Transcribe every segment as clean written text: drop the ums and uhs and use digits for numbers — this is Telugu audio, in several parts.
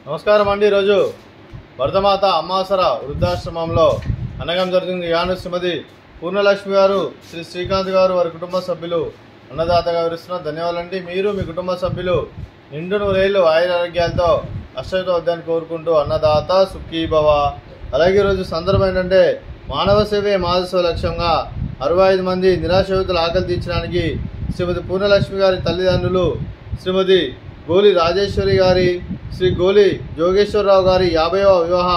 నమస్కారం అండి. ఈరోజు వరదమాత అమ్మాసర వృద్ధాశ్రమంలో అన్నగం జరిగింది. యాను శ్రీమతి పూర్ణలక్ష్మి గారు, శ్రీ శ్రీకాంత్ గారు, వారి కుటుంబ సభ్యులు అన్నదాతగా వివరిస్తున్నారు. ధన్యవాదాలండి. మీరు మీ కుటుంబ సభ్యులు నిండు నూరేళ్లు ఆయురారోగ్యాలతో అష్టతో వద్దని కోరుకుంటూ అన్నదాత సుఖీభవ. అలాగే ఈరోజు సందర్భం ఏంటంటే మానవ సేవే మాధవ లక్ష్యంగా 65 మంది నిరాశ్రయుతుల ఆకలి తీర్చడానికి శ్రీమతి పూర్ణలక్ష్మి గారి తల్లిదండ్రులు శ్రీమతి గోలి రాజేశ్వరి గారి, శ్రీ గోలి జోగేశ్వరరావు గారి 50వ వివాహ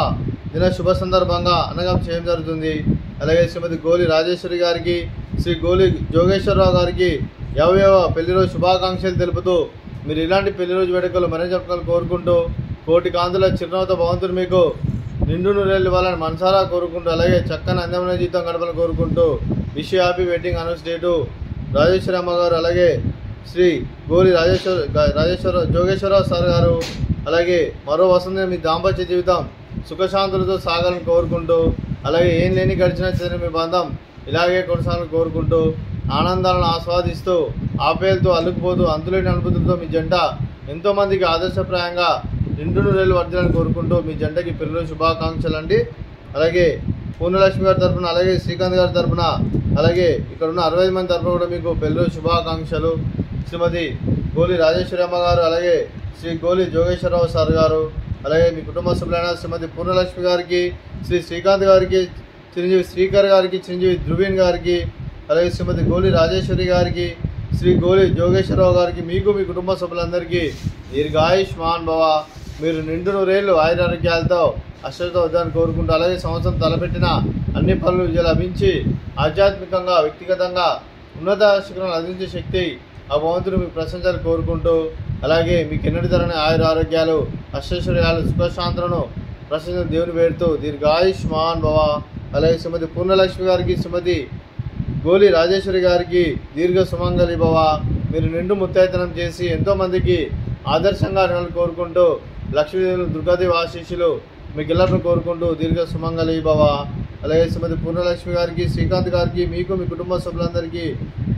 దిన శుభ సందర్భంగా అన్నగం చేయడం జరుగుతుంది. అలాగే శ్రీమతి గోలి రాజేశ్వరి గారికి, శ్రీ గోలి జోగేశ్వరరావు గారికి 50వ పెళ్లి రోజు శుభాకాంక్షలు తెలుపుతూ మీరు ఇలాంటి పెళ్లి రోజు వేడుకలు మరింత జరుపుకోవాలని కోరుకుంటూ కోటి కాంతుల చిరునవ్వుతో భగవంతుడు మీకు నిండు నూరేళ్ళు ఇవ్వాలని మనసారా కోరుకుంటూ అలాగే చక్కని అందమైన జీవితం గడపాలని కోరుకుంటూ wish happy wedding announce to Rajeshwari అమ్మ గారు, అలాగే శ్రీ గోలి జోగేశ్వరరావు సార్ గారు. అలాగే మరో వసంత మీ దాంపత్య జీవితం సుఖశాంతులతో సాగాలని కోరుకుంటూ అలాగే ఏం లేని గడిచిన చెందిన మీ బంధం ఇలాగే కొనసాగాలని కోరుకుంటూ ఆనందాలను ఆస్వాదిస్తూ ఆపేలతో అల్లుకుపోతూ అంతులేని అనుభూతులతో మీ జంట ఎంతోమందికి ఆదర్శప్రాయంగా నిండు నూరేళ్ళు వర్ధాలని కోరుకుంటూ మీ జంటకి పెళ్లి శుభాకాంక్షలు అండి. అలాగే పూర్ణలక్ష్మి గారి తరఫున, అలాగే శ్రీకాంత్ గారి తరఫున, అలాగే ఇక్కడ ఉన్న 65 మంది తరఫున కూడా మీకు పెళ్లి శుభాకాంక్షలు. శ్రీమతి గోలి రాజేశ్వరి అమ్మ గారు, అలాగే శ్రీ గోలి జోగేశ్వరరావు సార్ గారు, అలాగే మీ కుటుంబ సభ్యులైన శ్రీమతి పూర్ణలక్ష్మి గారికి, శ్రీ శ్రీకాంత్ గారికి, చిరంజీవి శ్రీకర్ గారికి, చిరంజీవి ధ్రువీన్ గారికి, అలాగే శ్రీమతి గోలి రాజేశ్వరి గారికి, శ్రీ గోలి జోగేశ్వరరావు గారికి, మీకు మీ కుటుంబ సభ్యులందరికీ దీర్ఘాయుష్మాన్ భవ. మీరు నిండు నూరేళ్ళు ఆయురారోగ్యాలతో అష్టతో వద్దని కోరుకుంటూ అలాగే సంవత్సరం తలపెట్టిన అన్ని పనులు విజయం లభించి ఆధ్యాత్మికంగా వ్యక్తిగతంగా ఉన్నత శిఖరాలను అందించే శక్తి ఆ భగవంతుడు మీకు ప్రశంసలు కోరుకుంటూ అలాగే మీకు ఎన్నటి ధరని ఆయురారోగ్యాలు అష్టైశ్వర్యాలు సుఖశాంతులను ప్రశంసలు దేవుని వేడుతూ దీర్ఘాయుష్మాన్ భవ. అలాగే శ్రీమతి పూర్ణలక్ష్మి గారికి, శ్రీమతి గోలి రాజేశ్వరి గారికి దీర్ఘ సుమంగళి భవ. మీరు నిండు ముత్తైతనం చేసి ఎంతోమందికి ఆదర్శంగా ఉండాలని కోరుకుంటూ లక్ష్మీదేవి దుర్గాదేవి ఆశీస్సులు మీకు ఎల్లరిని కోరుకుంటూ దీర్ఘ సుమంగళి భవ. అలాగే శ్రీమతి పూర్ణలక్ష్మి గారికి, శ్రీకాంత్ గారికి, మీకు మీ కుటుంబ సభ్యులందరికీ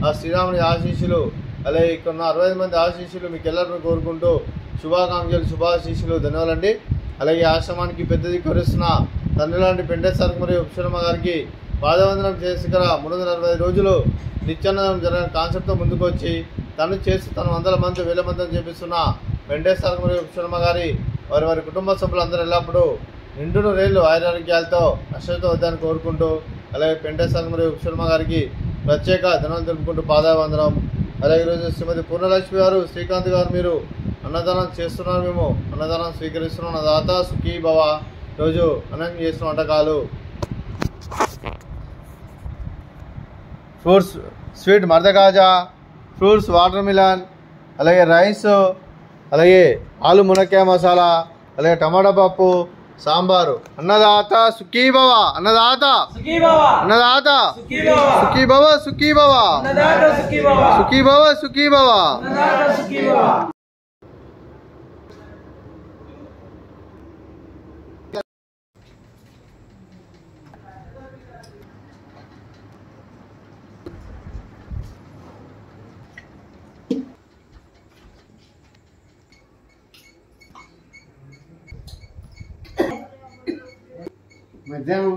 ఆ శ్రీరాముని ఆశీస్సులు, అలాగే ఇక్కడ 65 మంది ఆశీస్సులు మీకు ఎల్లరిని కోరుకుంటూ శుభాకాంక్షలు శుభాశీస్సులు. ధన్యవాదాలండి. అలాగే ఆశ్రమానికి పెద్ద దిక్కువరిస్తున్న తండ్రి లాంటి పెండేశ్వర మరియు ఉపశర్మ గారికి పాదవందనం చేసి 365 రోజులు నిత్యానందం జరిగిన కాన్సెప్ట్తో ముందుకు వచ్చి తను చేసి తన 100 మంది 1000 మందిని చేపిస్తున్న వెంకటేశ్వర మరియు ఉపశర్మ గారి వారి కుటుంబ సభ్యులందరూ ఎల్లప్పుడూ నిండు నూరేళ్ళు ఆయురారోగ్యాలతో అష్టతో వద్దని కోరుకుంటూ అలాగే వెంకటేశ్వర మరియు ఉపశర్మ గారికి ప్రత్యేక ధన్యవాదాలు తెలుపుకుంటూ పాదావందనం. అలాగే ఈరోజు శ్రీమతి పూర్ణలక్ష్మి గారు, శ్రీకాంత్ గారు మీరు అన్నదానం చేస్తున్నారు, మేము అన్నదానం స్వీకరిస్తున్నాం. అన్నదాత సుఖీ భవ. రోజు అన్నం చేస్తున్న వంటకాలు ఫ్రూట్స్, స్వీట్ మర్దకాజా, ఫ్రూట్స్ వాటర్ మిలన్, అలాగే రైస్, అలాగే ఆలు మునక్కాయ మసాలా, అలాగే టమాటా పప్పు, సాంబారు. అన్నదాత సుఖీభవ. అన్నదాత అన్నదాత సుఖీభవ సుఖీభవ సుఖీభవ సుఖీభవ. మధ్యాహ్నం